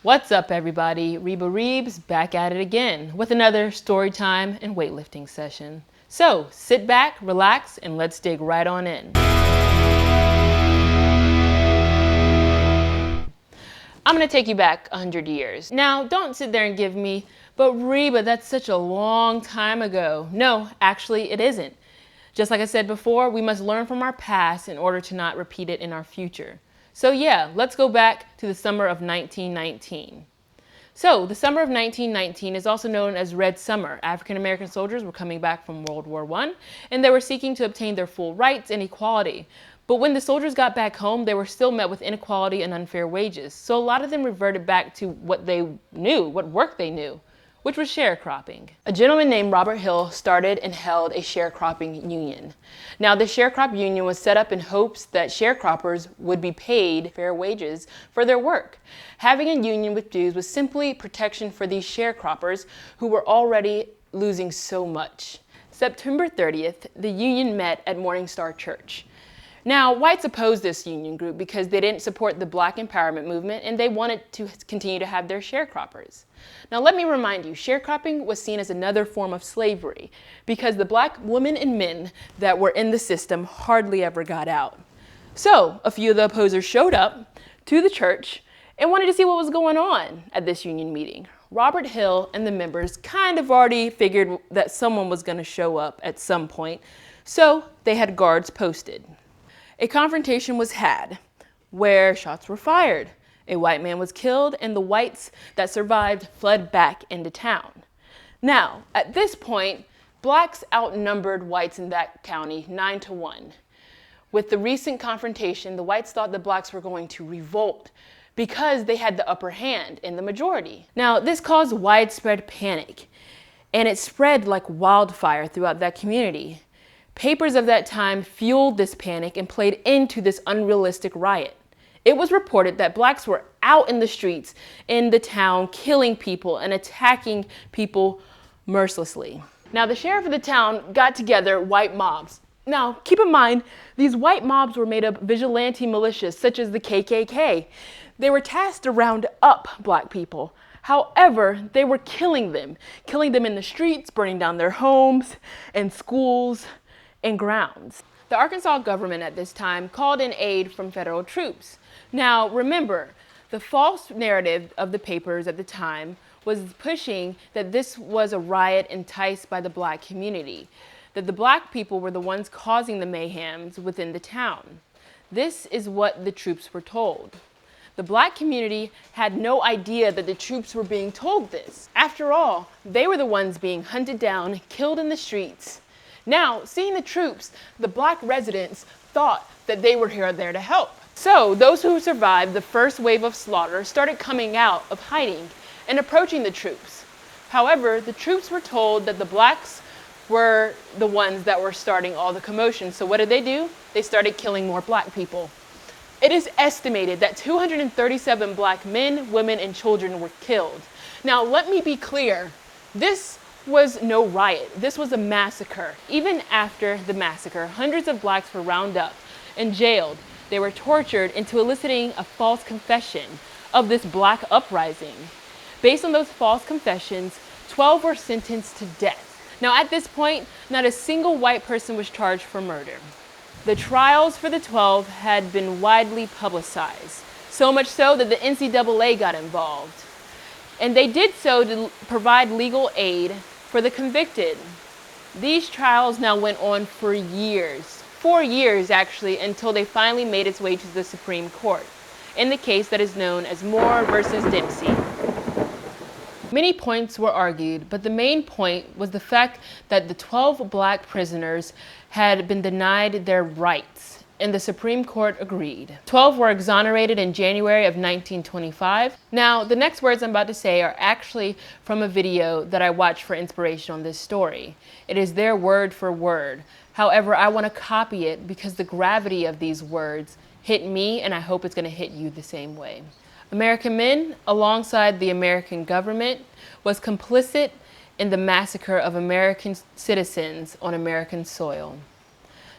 What's up, everybody? Reba Reeves back at it again with another story time and weightlifting session. So sit back, relax, and let's dig right on in. I'm going to take you back 100 years. Now, don't sit there and give me, but Reba, that's such a long time ago. No, actually it isn't. Just like I said before, we must learn from our past in order to not repeat it in our future. So yeah, let's go back to the summer of 1919. So the summer of 1919 is also known as Red Summer. African American soldiers were coming back from World War I, and they were seeking to obtain their full rights and equality. But when the soldiers got back home, they were still met with inequality and unfair wages. So a lot of them reverted back to what they knew, what work they knew, which was sharecropping. A gentleman named Robert Hill started and held a sharecropping union. Now, the sharecrop union was set up in hopes that sharecroppers would be paid fair wages for their work. Having a union with Jews was simply protection for these sharecroppers who were already losing so much. September 30th, the union met at Morning Star Church. Now, whites opposed this union group because they didn't support the Black empowerment movement and they wanted to continue to have their sharecroppers. Now, let me remind you, sharecropping was seen as another form of slavery because the Black women and men that were in the system hardly ever got out. So, a few of the opposers showed up to the church and wanted to see what was going on at this union meeting. Robert Hill and the members kind of already figured that someone was going to show up at some point, so they had guards posted. A confrontation was had where shots were fired. A white man was killed and the whites that survived fled back into town. Now, at this point, Blacks outnumbered whites in that county 9-1. With the recent confrontation, the whites thought the Blacks were going to revolt because they had the upper hand in the majority. Now, this caused widespread panic and it spread like wildfire throughout that community. Papers of that time fueled this panic and played into this unrealistic riot. It was reported that Blacks were out in the streets in the town killing people and attacking people mercilessly. Now, the sheriff of the town got together white mobs. Now, keep in mind, these white mobs were made up of vigilante militias such as the KKK. They were tasked to round up Black people. However, they were killing them in the streets, burning down their homes and schools and grounds. The Arkansas government at this time called in aid from federal troops. Now, remember, the false narrative of the papers at the time was pushing that this was a riot enticed by the Black community, that the Black people were the ones causing the mayhems within the town. This is what the troops were told. The Black community had no idea that the troops were being told this. After all, they were the ones being hunted down, killed in the streets. Now, seeing the troops, the Black residents thought that they were there to help. So those who survived the first wave of slaughter started coming out of hiding and approaching the troops. However, the troops were told that the Blacks were the ones that were starting all the commotion. So what did? They started killing more Black people. It is estimated that 237 Black men, women, and children were killed. Now, let me be clear. This was no riot. This was a massacre. Even after the massacre, hundreds of Blacks were rounded up and jailed. They were tortured into eliciting a false confession of this Black uprising. Based on those false confessions, 12 were sentenced to death. Now, at this point, not a single white person was charged for murder. The trials for the 12 had been widely publicized, so much so that the NCAA got involved. And they did so to provide legal aid for the convicted. These trials now went on for years, 4 years actually, until they finally made its way to the Supreme Court, in the case that is known as Moore versus Dempsey. Many points were argued, but the main point was the fact that the 12 Black prisoners had been denied their rights, and the Supreme Court agreed. 12 were exonerated in January of 1925. Now, the next words I'm about to say are actually from a video that I watched for inspiration on this story. It is their word for word. However, I want to copy it because the gravity of these words hit me, and I hope it's going to hit you the same way. American men, alongside the American government, was complicit in the massacre of American citizens on American soil.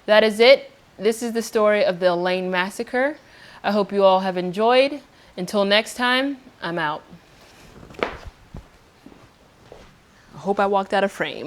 That is it. This is the story of the Elaine Massacre. I hope you all have enjoyed. Until next time, I'm out. I hope I walked out of frame.